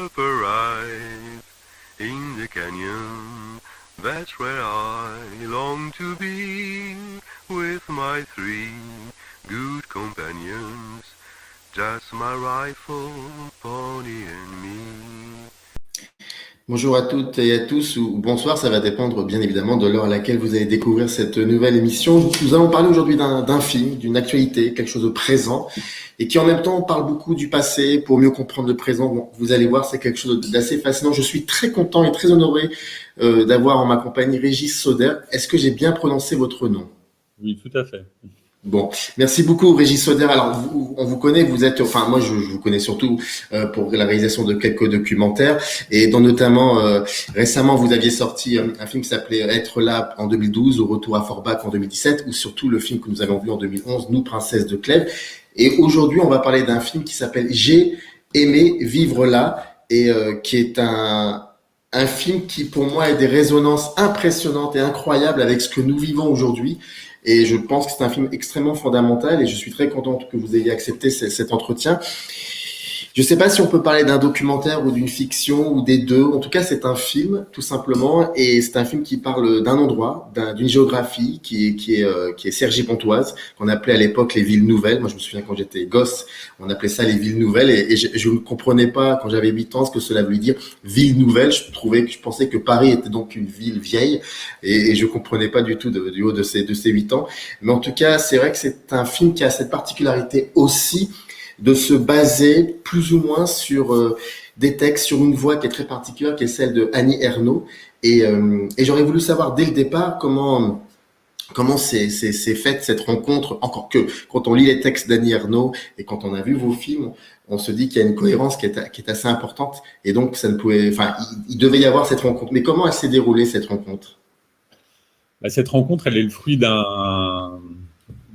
up arise in the canyon. That's where I long to be with my three good companions. Just my rifle, pony and me. Bonjour à toutes et à tous, ou bonsoir, ça va dépendre bien évidemment de l'heure à laquelle vous allez découvrir cette nouvelle émission. Nous allons parler aujourd'hui d'un film, d'une actualité, quelque chose de présent, et qui en même temps parle beaucoup du passé pour mieux comprendre le présent. Bon, vous allez voir, c'est quelque chose d'assez fascinant. Je suis très content et très honoré d'avoir en ma compagnie Régis Soder. Est-ce que j'ai bien prononcé votre nom? Oui, tout à fait. Bon, merci beaucoup Régis Soder. Alors, on vous connaît, vous êtes, enfin moi je vous connais surtout pour la réalisation de quelques documentaires et dont notamment récemment vous aviez sorti un film qui s'appelait Être là en 2012, Au retour à Forbach en 2017, ou surtout le film que nous avons vu en 2011, Nous princesses de Clèves. Et aujourd'hui on va parler d'un film qui s'appelle J'ai aimé vivre là et qui est un film qui pour moi a des résonances impressionnantes et incroyables avec ce que nous vivons aujourd'hui. Et je pense que c'est un film extrêmement fondamental et je suis très content que vous ayez accepté cet entretien. Je ne sais pas si on peut parler d'un documentaire ou d'une fiction ou des deux. En tout cas, c'est un film, tout simplement, et c'est un film qui parle d'un endroit, d'une géographie qui est Cergy-Pontoise, qu'on appelait à l'époque les villes nouvelles. Moi, je me souviens quand j'étais gosse, on appelait ça les villes nouvelles, et je ne comprenais pas quand j'avais 8 ans ce que cela voulait dire ville nouvelle. Je pensais que Paris était donc une ville vieille, et je comprenais pas du tout du haut de ces 8 ans. Mais en tout cas, c'est vrai que c'est un film qui a cette particularité aussi de se baser plus ou moins sur des textes, sur une voix qui est très particulière, qui est celle de Annie Ernaux. Et j'aurais voulu savoir dès le départ comment c'est faite cette rencontre, encore que quand on lit les textes d'Annie Ernaux et quand on a vu vos films, on se dit qu'il y a une cohérence qui est assez importante. Et donc, ça ne pouvait, enfin, il devait y avoir cette rencontre. Mais comment elle s'est déroulée, cette rencontre? Cette rencontre, elle est le fruit de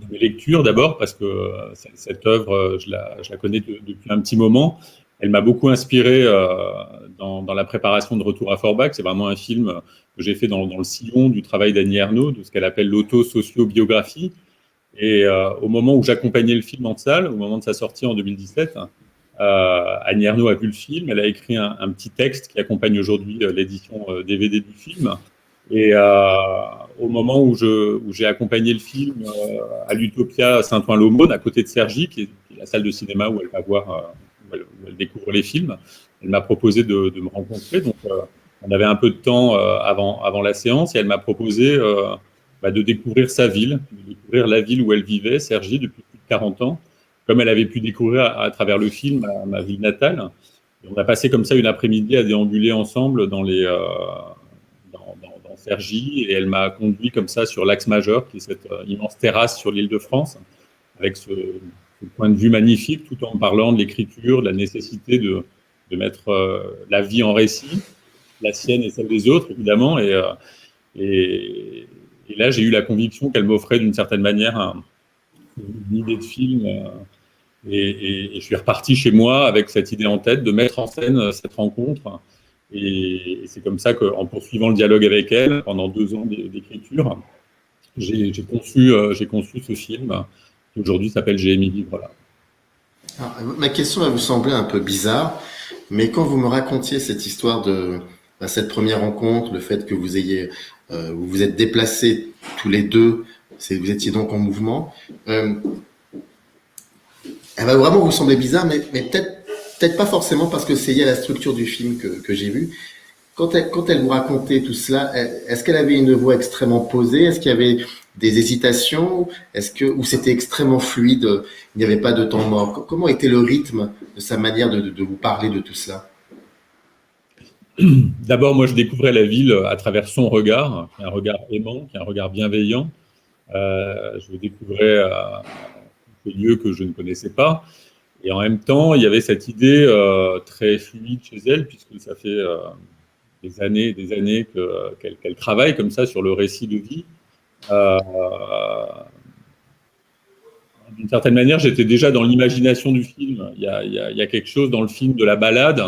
mes lectures d'abord, parce que cette œuvre, je la connais depuis un petit moment. Elle m'a beaucoup inspiré dans la préparation de Retour à Forbach. C'est vraiment un film que j'ai fait dans le sillon du travail d'Annie Ernaux, de ce qu'elle appelle l'auto-socio-biographie. Et au moment où j'accompagnais le film en salle, au moment de sa sortie en 2017, Annie Ernaux a vu le film. Elle a écrit un petit texte qui accompagne aujourd'hui l'édition DVD du film. Et au moment où j'ai accompagné le film à l'Utopia Saint-Ouen-l'Aumône, à côté de Cergy, qui est la salle de cinéma où elle va voir, où elle découvre les films, elle m'a proposé de me rencontrer. Donc, on avait un peu de temps avant la séance, et elle m'a proposé de découvrir sa ville, de découvrir la ville où elle vivait, Cergy, depuis plus de 40 ans, comme elle avait pu découvrir à travers le film ma ville natale. Et on a passé comme ça une après-midi à déambuler ensemble dans Cergy, et elle m'a conduit comme ça sur l'Axe Majeur, qui est cette immense terrasse sur l'île de France, avec ce point de vue magnifique, tout en parlant de l'écriture, de la nécessité de mettre la vie en récit, la sienne et celle des autres, évidemment. Et là, j'ai eu la conviction qu'elle m'offrait d'une certaine manière une idée de film. Et je suis reparti chez moi avec cette idée en tête de mettre en scène cette rencontre. Et c'est comme ça qu'en poursuivant le dialogue avec elle, pendant 2 ans d'écriture, j'ai conçu ce film qui aujourd'hui s'appelle J'ai aimé vivre là. Alors, ma question va vous sembler un peu bizarre, mais quand vous me racontiez cette histoire de cette première rencontre, le fait que vous vous êtes déplacés tous les deux, vous étiez donc en mouvement, elle va vraiment vous sembler bizarre, mais peut-être pas forcément parce que c'est lié à la structure du film que j'ai vu. Quand elle vous racontait tout cela, est-ce qu'elle avait une voix extrêmement posée? Est-ce qu'il y avait des hésitations? Ou c'était extrêmement fluide? Il n'y avait pas de temps mort? Comment était le rythme de sa manière de vous parler de tout cela? D'abord, moi, je découvrais la ville à travers son regard, qui est un regard aimant, qui est un regard bienveillant. Je découvrais des lieux que je ne connaissais pas. Et en même temps, il y avait cette idée très fluide chez elle, puisque ça fait des années qu'elle travaille comme ça sur le récit de vie. Euh, D'une certaine manière, j'étais déjà dans l'imagination du film. Il y a quelque chose dans le film de la balade.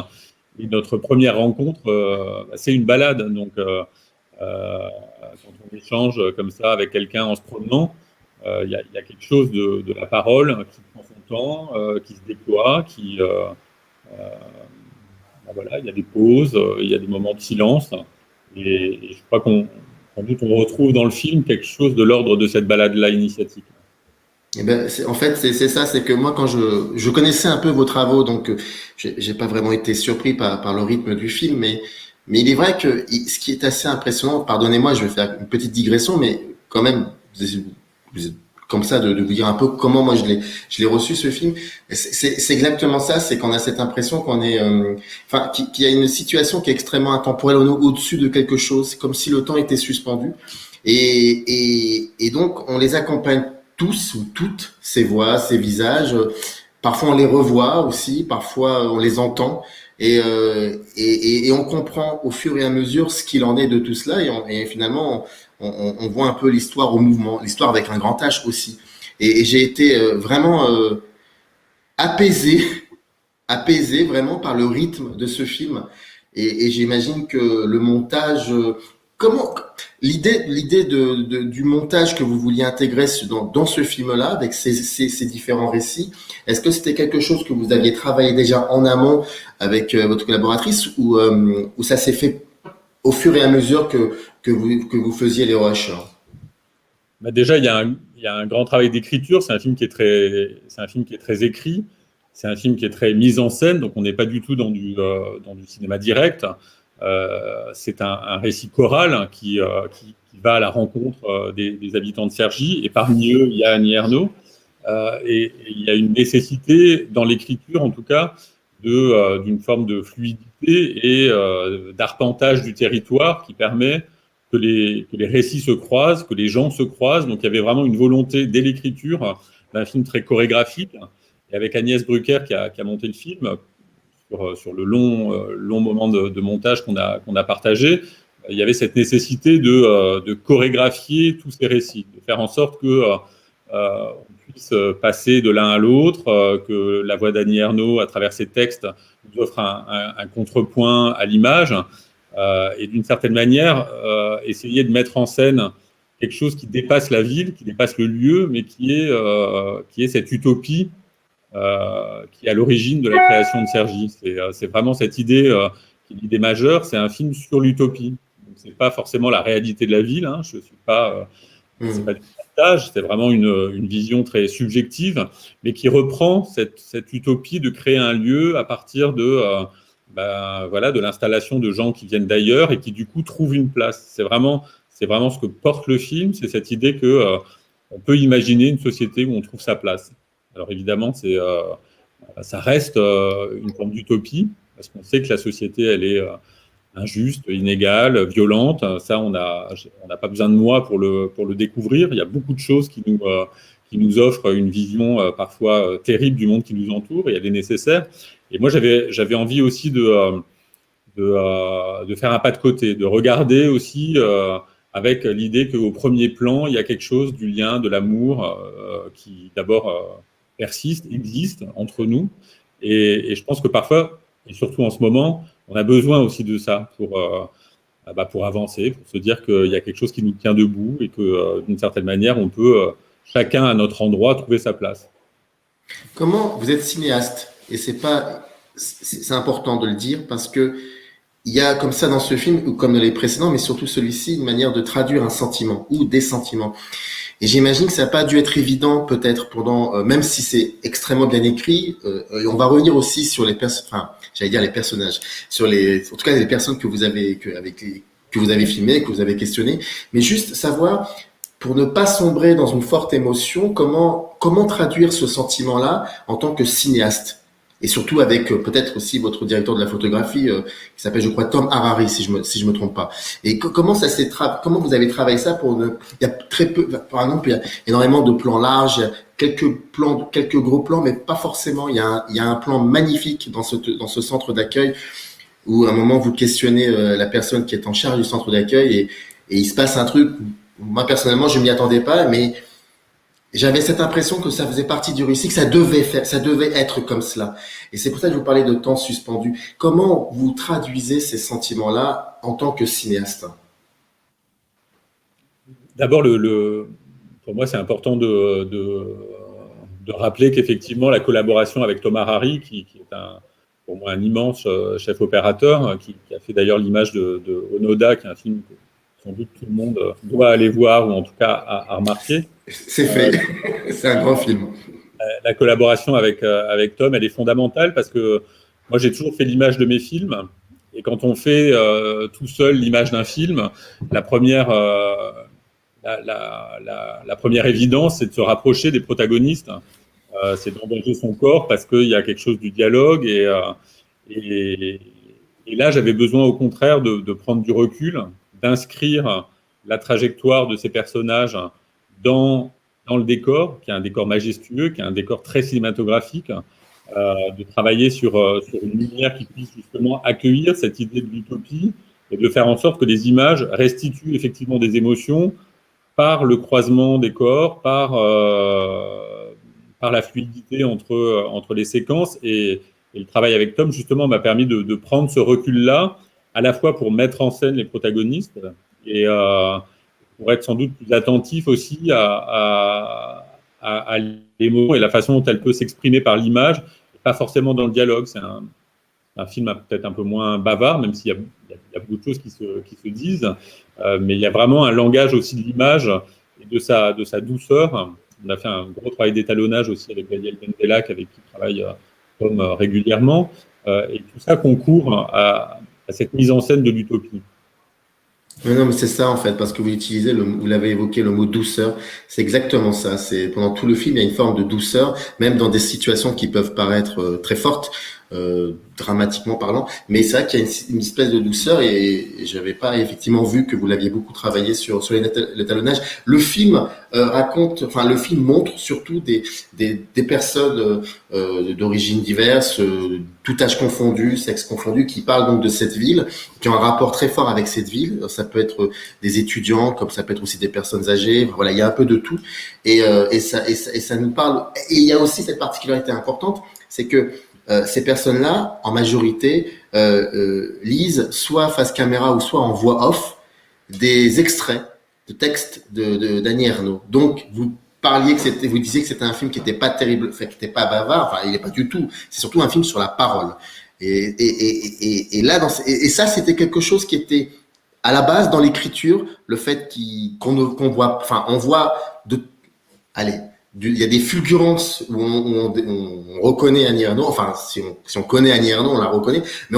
Et notre première rencontre, c'est une balade. Donc, quand on échange comme ça avec quelqu'un en se promenant, il y a quelque chose de la parole qui prend son temps, qui se déploie, voilà, il y a des pauses, il y a des moments de silence, et je crois sans doute on retrouve dans le film quelque chose de l'ordre de cette balade-là initiatique. Eh ben, en fait, c'est ça, c'est que moi, quand je connaissais un peu vos travaux, donc j'ai pas vraiment été surpris par le rythme du film, mais il est vrai que ce qui est assez impressionnant, pardonnez-moi, je vais faire une petite digression, mais quand même, vous êtes comme ça de vous dire un peu comment moi je l'ai reçu ce film. C'est exactement ça, c'est qu'on a cette impression qu'on est, enfin, qu'il y a une situation qui est extrêmement intemporelle au-dessus de quelque chose, comme si le temps était suspendu. Et donc, on les accompagne tous ou toutes, ces voix, ces visages. Parfois, on les revoit aussi, parfois, on les entend. Et on comprend au fur et à mesure ce qu'il en est de tout cela. Et finalement, on voit un peu l'histoire au mouvement, l'histoire avec un grand H aussi. Et j'ai été vraiment apaisé, apaisé vraiment par le rythme de ce film. Et j'imagine que le montage, comment l'idée du montage que vous vouliez intégrer dans ce film-là avec ces différents récits, est-ce que c'était quelque chose que vous aviez travaillé déjà en amont avec votre collaboratrice ou ça s'est fait au fur et à mesure que vous faisiez les rushs? Bah déjà, il y a un grand travail d'écriture. C'est un film qui est très écrit. C'est un film qui est très mis en scène. Donc, on n'est pas du tout dans du cinéma direct. C'est un récit choral qui va à la rencontre des habitants de Cergy. Et parmi eux, il y a Annie Ernaux. Et il y a une nécessité dans l'écriture, en tout cas, d'une forme de fluidité et d'arpentage du territoire qui permet que les récits se croisent, que les gens se croisent. Donc il y avait vraiment une volonté dès l'écriture d'un film très chorégraphique. Et avec Agnès Brucker qui a monté le film, sur le long moment de montage qu'on a partagé, il y avait cette nécessité de chorégraphier tous ces récits, de faire en sorte que on puisse passer de l'un à l'autre, que la voix d'Annie Ernaux, à travers ses textes, nous offre un contrepoint à l'image, et d'une certaine manière, essayer de mettre en scène quelque chose qui dépasse la ville, qui dépasse le lieu, mais qui est cette utopie qui est à l'origine de la création de Cergy. C'est vraiment cette idée qui est l'idée majeure, c'est un film sur l'utopie. Ce n'est pas forcément la réalité de la ville, hein, je suis pas... c'est pas du partage, c'est vraiment une vision très subjective, mais qui reprend cette utopie de créer un lieu à partir voilà, de l'installation de gens qui viennent d'ailleurs et qui du coup trouvent une place. C'est vraiment ce que porte le film, c'est cette idée que on peut imaginer une société où on trouve sa place. Alors évidemment, ça reste une forme d'utopie, parce qu'on sait que la société, elle est injuste, inégale, violente. Ça, on n'a pas besoin de moi pour le découvrir. Il y a beaucoup de choses qui nous offrent une vision parfois terrible du monde qui nous entoure, et elle est nécessaire. Et moi, j'avais envie aussi de faire un pas de côté, de regarder aussi avec l'idée qu'au premier plan, il y a quelque chose du lien, de l'amour qui d'abord persiste, existe entre nous. Et je pense que parfois, et surtout en ce moment, on a besoin aussi de ça pour avancer, pour se dire qu'il y a quelque chose qui nous tient debout et que d'une certaine manière, on peut, chacun à notre endroit, trouver sa place. Comment vous êtes cinéaste et c'est important de le dire parce que il y a comme ça dans ce film ou comme dans les précédents, mais surtout celui-ci, une manière de traduire un sentiment ou des sentiments. Et j'imagine que ça n'a pas dû être évident peut-être même si c'est extrêmement bien écrit. Et on va revenir aussi sur les j'allais dire les personnages, en tout cas les personnes que vous avez que vous avez filmées, que vous avez questionnées. Mais juste savoir, pour ne pas sombrer dans une forte émotion, comment traduire ce sentiment-là en tant que cinéaste. Et surtout avec peut-être aussi votre directeur de la photographie qui s'appelle, je crois, Tom Harari, si je me trompe pas. Et comment vous avez travaillé ça il y a très peu, par exemple, il y a énormément de plans larges, il y a quelques gros plans, mais pas forcément. Il y a un plan magnifique dans ce centre d'accueil où à un moment vous questionnez la personne qui est en charge du centre d'accueil et il se passe un truc. Moi personnellement, je m'y attendais pas, mais j'avais cette impression que ça faisait partie du récit, que ça devait être comme cela. Et c'est pour ça que je vous parlais de temps suspendu. Comment vous traduisez ces sentiments-là en tant que cinéaste? D'abord, pour moi, c'est important de rappeler qu'effectivement, la collaboration avec Thomas Harari, qui est pour moi un immense chef opérateur qui a fait d'ailleurs l'image de Onoda, qui est un film que sans doute tout le monde doit aller voir ou en tout cas à remarquer. C'est fait, c'est un grand film. La collaboration avec Tom, elle est fondamentale parce que moi j'ai toujours fait l'image de mes films et quand on fait tout seul l'image d'un film, la première évidence, c'est de se rapprocher des protagonistes, c'est d'engager son corps parce qu'il y a quelque chose du dialogue et là j'avais besoin au contraire de prendre du recul, d'inscrire la trajectoire de ces personnages dans le décor, qui est un décor majestueux, qui est un décor très cinématographique, de travailler sur une lumière qui puisse justement accueillir cette idée de l'utopie et de faire en sorte que les images restituent effectivement des émotions par le croisement des corps, par la fluidité entre les séquences. Et le travail avec Tom, justement, m'a permis de prendre ce recul-là, à la fois pour mettre en scène les protagonistes et pour être sans doute plus attentif aussi à l'émotion et la façon dont elle peut s'exprimer par l'image, pas forcément dans le dialogue. C'est un film peut-être un peu moins bavard, même s'il y a beaucoup de choses qui se disent, mais il y a vraiment un langage aussi de l'image et de sa douceur. On a fait un gros travail d'étalonnage aussi avec Daniel Bendellac, avec qui travaille Tom régulièrement, et tout ça concourt à cette mise en scène de l'utopie. Non, mais c'est ça en fait, parce que vous l'avez évoqué, le mot douceur, c'est exactement ça. C'est pendant tout le film, il y a une forme de douceur, même dans des situations qui peuvent paraître très fortes, dramatiquement parlant. Mais c'est vrai qu'il y a une espèce de douceur et j'avais pas effectivement vu que vous l'aviez beaucoup travaillé sur l'étalonnage. Le film le film montre surtout des personnes d'origines diverses, tout âge confondu, sexe confondu, qui parlent donc de cette ville, qui ont un rapport très fort avec cette ville. Ça peut être des étudiants, comme ça peut être aussi des personnes âgées. Voilà, il y a un peu de tout. Et ça nous parle. Et il y a aussi cette particularité importante, c'est que ces personnes-là, en majorité, lisent soit face caméra ou soit en voix off des extraits de textes d'Annie Ernaux. Donc, vous disiez que c'était un film qui n'était pas terrible, qui n'était pas bavard. Enfin, il n'est pas du tout. C'est surtout un film sur la parole. Et là, ça, c'était quelque chose qui était à la base dans l'écriture, le fait qu'on voit, enfin, on voit il y a des fulgurances où on reconnaît Annie Ernaux. Enfin, si on connaît Annie Ernaux, on la reconnaît. Mais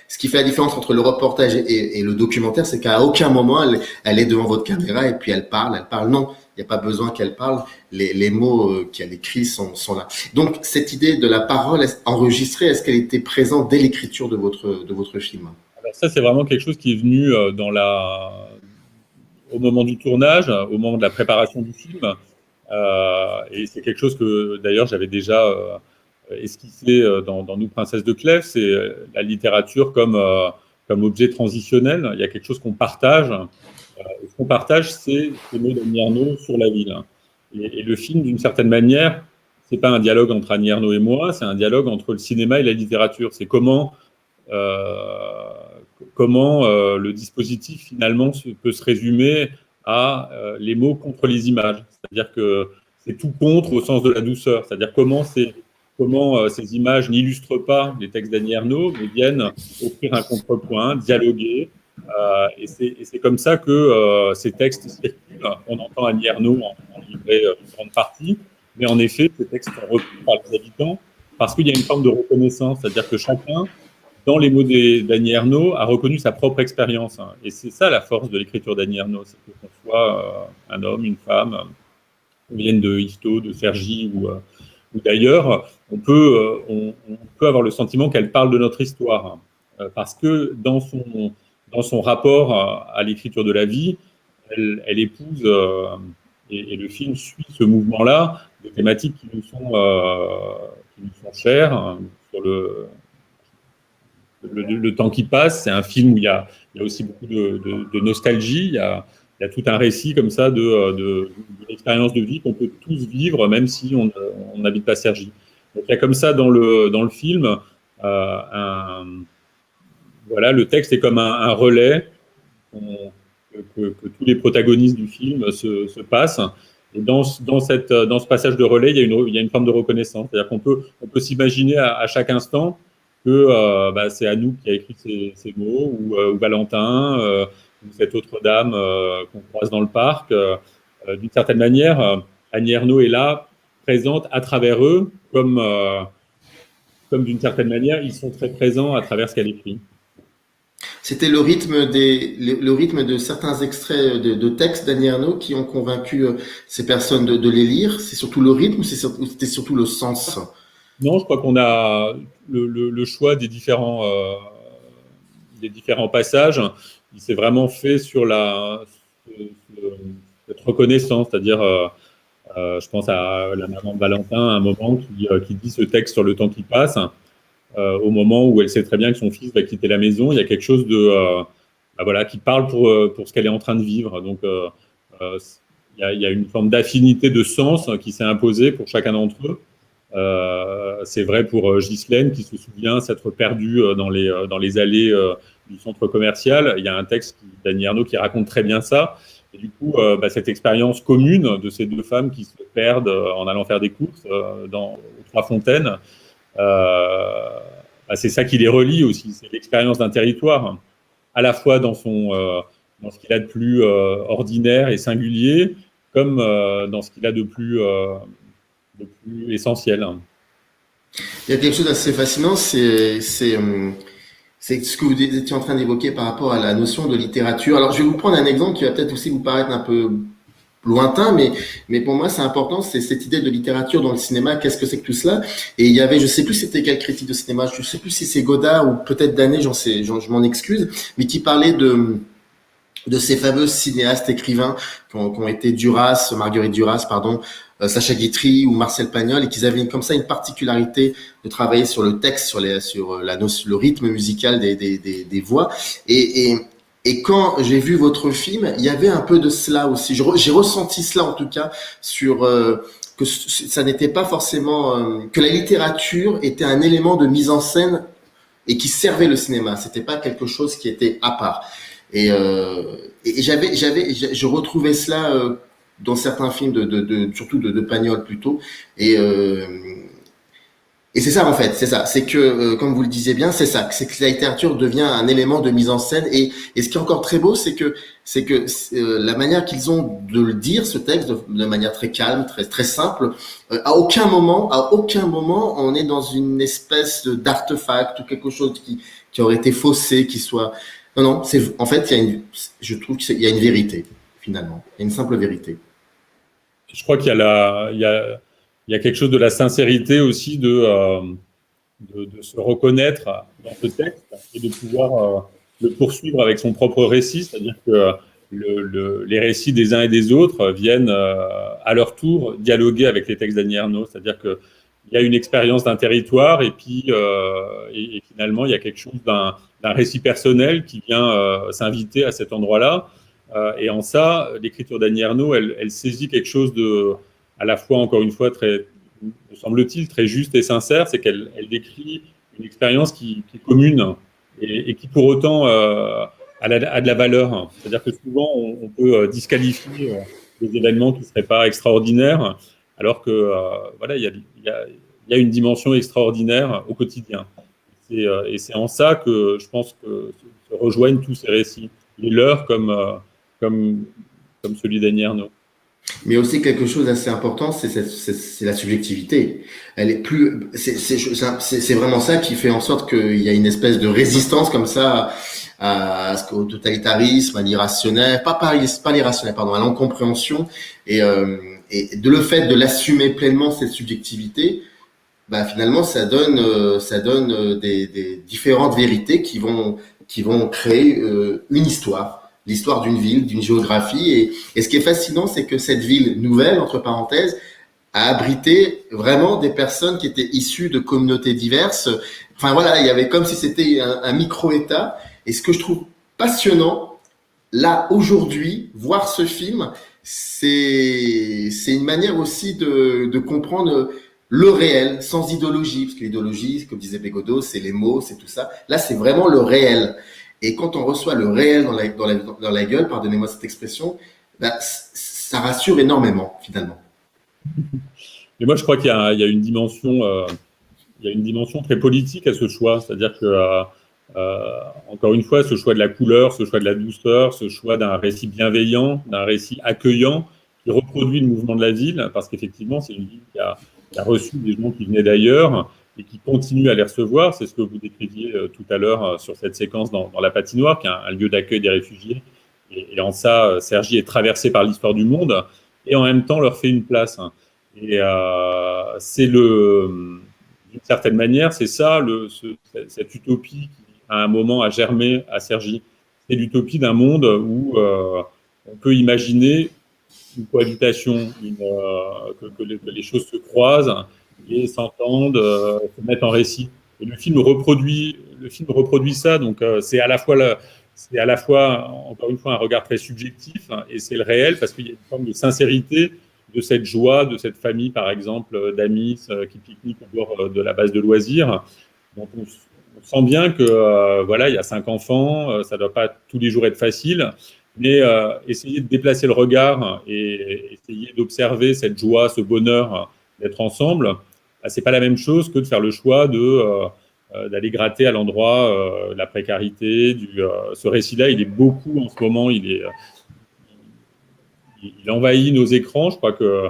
ce qui fait la différence entre le reportage et le documentaire, c'est qu'à aucun moment elle est devant votre caméra et puis elle parle. Non, il n'y a pas besoin qu'elle parle. Les mots qu'elle écrit sont là. Donc, cette idée de la parole enregistrée, est-ce qu'elle était présente dès l'écriture de votre film? Alors ça, c'est vraiment quelque chose qui est venu au moment du tournage, au moment de la préparation du film. Et c'est quelque chose que d'ailleurs j'avais déjà esquissé dans Nous, princesse de Clèves. C'est la littérature comme objet transitionnel. Il y a quelque chose qu'on partage. Et ce qu'on partage, c'est ces mots d'Annie Ernaux sur la ville. Et le film, d'une certaine manière, c'est pas un dialogue entre Annie Ernaux et moi, c'est un dialogue entre le cinéma et la littérature. C'est comment le dispositif finalement peut se résumer à les mots contre les images. C'est-à-dire que c'est tout contre au sens de la douceur. C'est-à-dire comment ces images n'illustrent pas les textes d'Annie Ernaux, mais viennent offrir un contrepoint, dialoguer. Et c'est comme ça que ces textes circulent. On entend Annie Ernaux en livrer une grande partie, mais en effet, ces textes sont repris par les habitants parce qu'il y a une forme de reconnaissance. C'est-à-dire que chacun, dans les mots d'Annie Ernaux, a reconnu sa propre expérience. Et c'est ça la force de l'écriture d'Annie Ernaux, c'est qu'on soit un homme, une femme, on vienne de Histo, de Cergy ou d'ailleurs, on peut avoir le sentiment qu'elle parle de notre histoire, parce que dans son rapport à l'écriture de la vie, elle épouse, et le film suit ce mouvement-là, des thématiques qui nous sont chères, sur le temps qui passe. C'est un film où il y a aussi beaucoup de nostalgie. Il y a tout un récit comme ça d'une expérience de vie qu'on peut tous vivre, même si on n'habite pas Cergy. Donc il y a comme ça dans le film, le texte est comme un relais que tous les protagonistes du film se passent. Et dans ce passage de relais, il y a une forme de reconnaissance. C'est-à-dire qu'on peut s'imaginer à chaque instant c'est Anouk qui a écrit ces mots, ou Valentin, ou cette autre dame qu'on croise dans le parc. D'une certaine manière, Annie Ernaux est là, présente à travers eux, comme d'une certaine manière, ils sont très présents à travers ce qu'elle écrit. C'était le rythme de certains extraits de textes d'Annie Ernaux qui ont convaincu ces personnes de les lire. C'est surtout le rythme ou c'était surtout le sens? Non, je crois qu'on a le choix des différents passages. Il s'est vraiment fait sur cette reconnaissance, c'est-à-dire, je pense à la maman de Valentin, à un moment qui dit ce texte sur le temps qui passe, au moment où elle sait très bien que son fils va quitter la maison. Il y a quelque chose qui parle pour ce qu'elle est en train de vivre. Donc, il y a une forme d'affinité de sens qui s'est imposée pour chacun d'entre eux. C'est vrai pour Ghislaine qui se souvient s'être perdue dans les allées du centre commercial. Il y a un texte d'Annie Ernaux qui raconte très bien ça. Et du coup, cette expérience commune de ces deux femmes qui se perdent en allant faire des courses aux Trois Fontaines, c'est ça qui les relie aussi. C'est l'expérience d'un territoire, à la fois dans ce qu'il a de plus ordinaire et singulier, comme dans ce qu'il a de plus essentiel. Il y a quelque chose d'assez fascinant, c'est ce que vous étiez en train d'évoquer par rapport à la notion de littérature. Alors, je vais vous prendre un exemple qui va peut-être aussi vous paraître un peu lointain, mais pour moi, c'est important, c'est cette idée de littérature dans le cinéma. Qu'est-ce que c'est que tout cela? Et il y avait, je sais plus c'était quel critique de cinéma, je sais plus si c'est Godard ou peut-être Danet, je m'en excuse, mais qui parlait de ces fameux cinéastes écrivains qui ont été Marguerite Duras, pardon, Sacha Guitry ou Marcel Pagnol, et qu'ils avaient comme ça une particularité de travailler sur le texte, le rythme musical des voix. Et quand j'ai vu votre film, il y avait un peu de cela aussi. J'ai ressenti cela en tout cas que ça n'était pas forcément que la littérature était un élément de mise en scène et qui servait le cinéma. C'était pas quelque chose qui était à part. Et je retrouvais cela dans certains films surtout de Pagnol plutôt. Et c'est ça en fait, c'est ça. C'est que, comme vous le disiez bien, c'est ça. C'est que la littérature devient un élément de mise en scène. Et ce qui est encore très beau, c'est que la manière qu'ils ont de le dire, ce texte, de manière très calme, très très simple. À aucun moment, on est dans une espèce d'artefact ou quelque chose qui aurait été faussé, qui soit. Non, en fait, je trouve qu'il y a une vérité finalement, il y a une simple vérité. Je crois qu'il y a quelque chose de la sincérité aussi de se reconnaître dans ce texte et de pouvoir le poursuivre avec son propre récit, c'est-à-dire que les récits des uns et des autres viennent à leur tour dialoguer avec les textes d'Annie Ernaux, c'est-à-dire qu'il y a une expérience d'un territoire et puis et finalement il y a quelque chose d'un récit personnel qui vient s'inviter à cet endroit-là. Et en ça, l'écriture d'Annie Ernaux, elle saisit quelque chose à la fois, encore une fois, me semble-t-il, très juste et sincère, c'est qu'elle décrit une expérience qui est commune et qui, pour autant, a de la valeur. C'est-à-dire que souvent, on peut disqualifier des événements qui ne seraient pas extraordinaires, alors que il y a une dimension extraordinaire au quotidien. Et c'est en ça que je pense que se rejoignent tous ces récits, les leurs comme celui d'Annie Ernaux. Mais aussi quelque chose d'assez important, c'est la subjectivité. Elle est plus, c'est vraiment ça qui fait en sorte qu'il y a une espèce de résistance comme ça au totalitarisme, à l'irrationnel, pas l'irrationnel, pardon, à l'incompréhension et de le fait de l'assumer pleinement cette subjectivité, finalement ça donne des différentes vérités qui vont créer une histoire. L'histoire d'une ville, d'une géographie. Et ce qui est fascinant, c'est que cette ville nouvelle, entre parenthèses, a abrité vraiment des personnes qui étaient issues de communautés diverses. Enfin voilà, il y avait comme si c'était un micro-État. Et ce que je trouve passionnant, là, aujourd'hui, voir ce film, c'est une manière aussi de comprendre le réel, sans idéologie. Parce que l'idéologie, comme disait Bégodeau, c'est les mots, c'est tout ça. Là, c'est vraiment le réel. Et quand on reçoit le réel dans la gueule, pardonnez-moi cette expression, ça rassure énormément, finalement. Et moi, je crois qu'il y a une dimension il y a une dimension très politique à ce choix. C'est-à-dire que, encore une fois, ce choix de la couleur, ce choix de la douceur, ce choix d'un récit bienveillant, d'un récit accueillant, qui reproduit le mouvement de la ville, parce qu'effectivement, c'est une ville qui a reçu des gens qui venaient d'ailleurs et qui continue à les recevoir. C'est ce que vous décriviez tout à l'heure sur cette séquence dans la patinoire, qui est un lieu d'accueil des réfugiés. Et en ça, Cergy est traversé par l'histoire du monde et en même temps leur fait une place. Et c'est d'une certaine manière, c'est ça, cette utopie qui, à un moment, a germé à Cergy. C'est l'utopie d'un monde où on peut imaginer une cohabitation, que les choses se croisent et s'entendent, se mettent en récit. Et le film reproduit ça. Donc c'est à la fois, encore une fois, un regard très subjectif, et c'est le réel parce qu'il y a une forme de sincérité de cette joie, de cette famille, par exemple, d'amis qui pique-niquent au bord de la base de loisirs. Donc on sent bien que voilà, il y a 5 enfants, ça ne doit pas tous les jours être facile, mais essayer de déplacer le regard et essayer d'observer cette joie, ce bonheur d'être ensemble, c'est pas la même chose que de faire le choix d'aller gratter à l'endroit la précarité. Ce récit-là, il est beaucoup en ce moment, il envahit nos écrans. Je crois que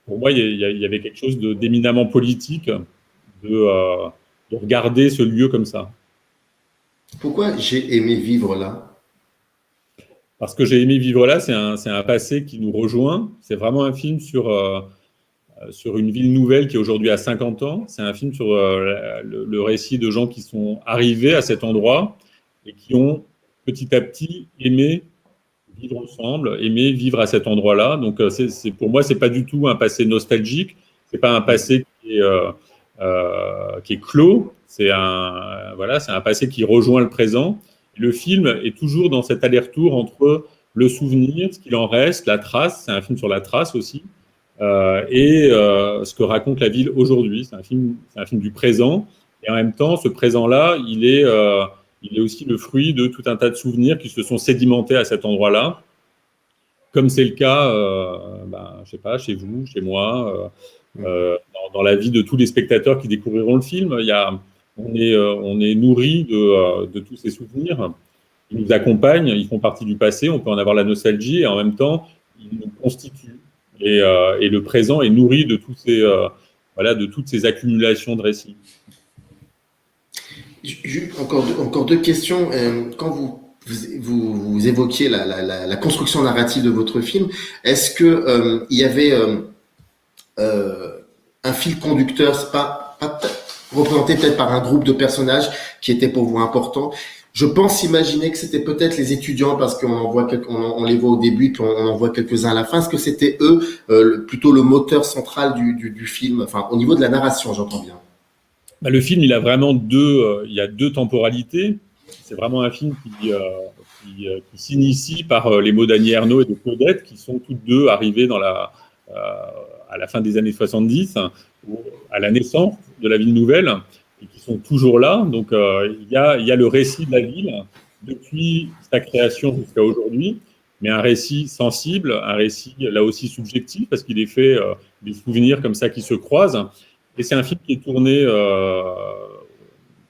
pour moi, il y avait quelque chose d'éminemment politique de regarder ce lieu comme ça. Pourquoi j'ai aimé vivre là? Parce que j'ai aimé vivre là, c'est un passé qui nous rejoint. C'est vraiment un film sur une ville nouvelle qui aujourd'hui a 50 ans. C'est un film sur le récit de gens qui sont arrivés à cet endroit et qui ont petit à petit aimé vivre ensemble, aimé vivre à cet endroit-là. Donc pour moi, c'est pas du tout un passé nostalgique. C'est pas un passé qui est clos. C'est un passé qui rejoint le présent. Le film est toujours dans cet aller-retour entre le souvenir, ce qu'il en reste, la trace. C'est un film sur la trace aussi. Et ce que raconte la ville aujourd'hui. C'est un film du présent. Et en même temps, ce présent-là, il est aussi le fruit de tout un tas de souvenirs qui se sont sédimentés à cet endroit-là. Comme c'est le cas, je sais pas, chez vous, chez moi, dans la vie de tous les spectateurs qui découvriront le film. On est nourri de tous ces souvenirs. Ils nous accompagnent, ils font partie du passé, on peut en avoir la nostalgie, et en même temps, ils nous constituent. Et le présent est nourri de de toutes ces accumulations de récits. Encore deux questions. Quand vous évoquiez la construction narrative de votre film, est-ce que il y avait un fil conducteur, c'est pas représenté peut-être par un groupe de personnages qui était pour vous important? Je pense imaginer que c'était peut-être les étudiants parce on les voit au début puis on en voit quelques-uns à la fin. Est-ce que c'était eux plutôt le moteur central du film? Enfin, au niveau de la narration, j'entends bien. Le film, il a vraiment il y a deux temporalités. C'est vraiment un film qui s'initie par les mots d'Annie Ernaux et de Claudette, qui sont toutes deux arrivées à la fin des années 70, à la naissance de la ville nouvelle, et qui sont toujours là. Donc, il y a le récit de la ville depuis sa création jusqu'à aujourd'hui, mais un récit sensible, un récit là aussi subjectif, parce qu'il est fait des souvenirs comme ça qui se croisent. Et c'est un film qui est tourné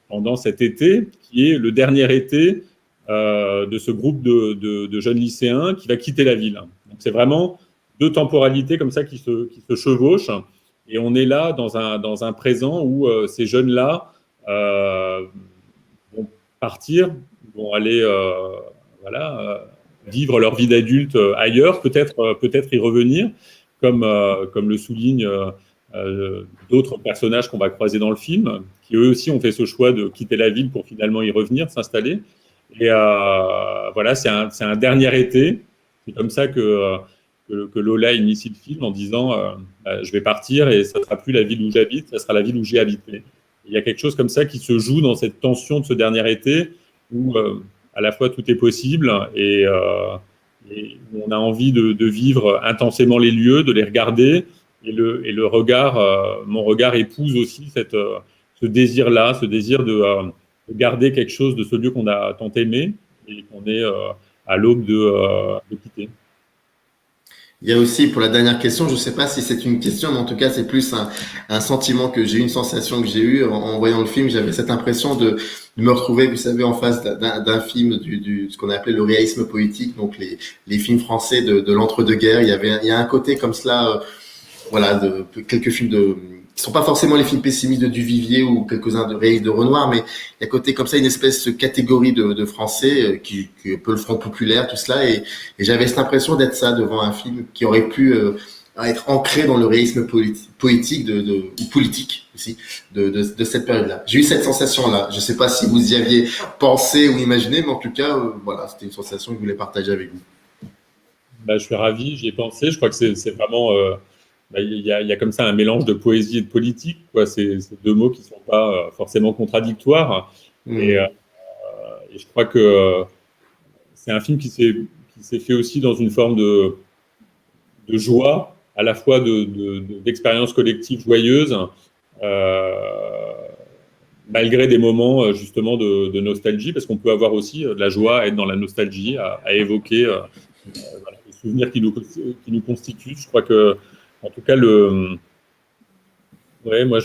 pendant cet été, qui est le dernier été de ce groupe de jeunes lycéens qui va quitter la ville. Donc c'est vraiment deux temporalités comme ça qui se chevauchent. Et on est là dans un présent où ces jeunes-là vont partir, vont aller vivre leur vie d'adulte ailleurs, peut-être y revenir, comme le souligne d'autres personnages qu'on va croiser dans le film, qui eux aussi ont fait ce choix de quitter la ville pour finalement y revenir, s'installer. Et c'est un dernier été. C'est comme ça que Lola initie le film en disant je vais partir et ça ne sera plus la ville où j'habite, ça sera la ville où j'ai habité. Il y a quelque chose comme ça qui se joue dans cette tension de ce dernier été où à la fois tout est possible et on a envie de vivre intensément les lieux, de les regarder. Et le regard, mon regard épouse aussi ce désir-là, ce désir de garder quelque chose de ce lieu qu'on a tant aimé et qu'on est à l'aube de quitter. Il y a aussi, pour la dernière question, je ne sais pas si c'est une question, mais en tout cas, c'est plus un sentiment que j'ai eu, une sensation que j'ai eue en voyant le film. J'avais cette impression de me retrouver, vous savez, en face d'un film ce qu'on appelait le réalisme poétique, donc les films français de l'entre-deux-guerres. Il y a un côté comme cela, voilà, de quelques films qui sont pas forcément les films pessimistes de Duvivier ou quelques-uns de réalistes de Renoir, mais il y a côté comme ça une espèce de catégorie de Français qui est un peu le Front populaire, tout cela, et j'avais cette impression d'être ça devant un film qui aurait pu être ancré dans le réalisme poétique ou politique aussi de cette période-là. J'ai eu cette sensation-là. Je sais pas si vous y aviez pensé ou imaginé, mais en tout cas, voilà, c'était une sensation que je voulais partager avec vous. Bah, je suis ravi, j'y ai pensé. Je crois que c'est vraiment. Bah, il y a comme ça un mélange de poésie et de politique, quoi. C'est deux mots qui ne sont pas forcément contradictoires. Et, Mmh. et je crois que c'est un film qui s'est fait aussi dans une forme de joie, à la fois d'expérience collective joyeuse, euh, malgré des moments justement de nostalgie, parce qu'on peut avoir aussi de la joie à être dans la nostalgie, à évoquer voilà, les souvenirs qui nous constituent. Je crois que, en tout cas, ouais, moi,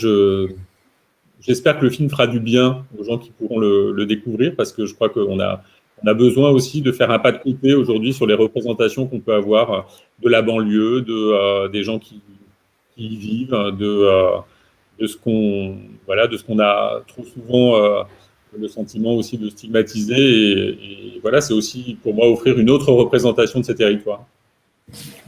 j'espère que le film fera du bien aux gens qui pourront le découvrir, parce que je crois on a besoin aussi de faire un pas de côté aujourd'hui sur les représentations qu'on peut avoir de la banlieue, des gens qui y vivent, de ce qu'on voilà, de ce qu'on a trop souvent le sentiment aussi de stigmatiser. Et voilà, c'est aussi pour moi offrir une autre représentation de ces territoires.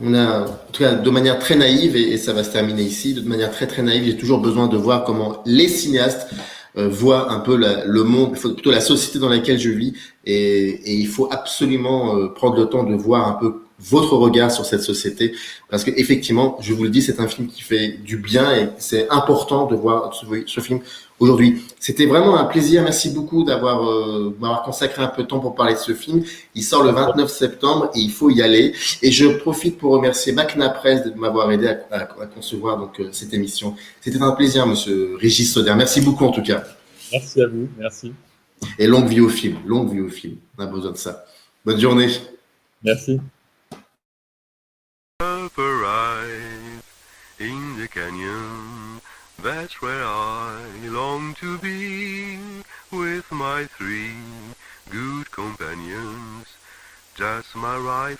On a, en tout cas, de manière très naïve, et ça va se terminer ici, de manière très très naïve, j'ai toujours besoin de voir comment les cinéastes voient un peu le monde, plutôt la société dans laquelle je vis, et il faut absolument prendre le temps de voir un peu votre regard sur cette société, parce que effectivement, je vous le dis, c'est un film qui fait du bien et c'est important de voir ce film aujourd'hui. C'était vraiment un plaisir. Merci beaucoup m'avoir consacré un peu de temps pour parler de ce film. Il sort le 29 septembre et il faut y aller. Et je profite pour remercier Macna Press de m'avoir aidé à concevoir donc cette émission. C'était un plaisir, Monsieur Régis Soder. Merci beaucoup en tout cas. Merci à vous, merci. Et longue vie au film, longue vie au film. On a besoin de ça. Bonne journée. Merci. Upper eyes in the canyon, that's where I long to be, with my three good companions, just my rifle.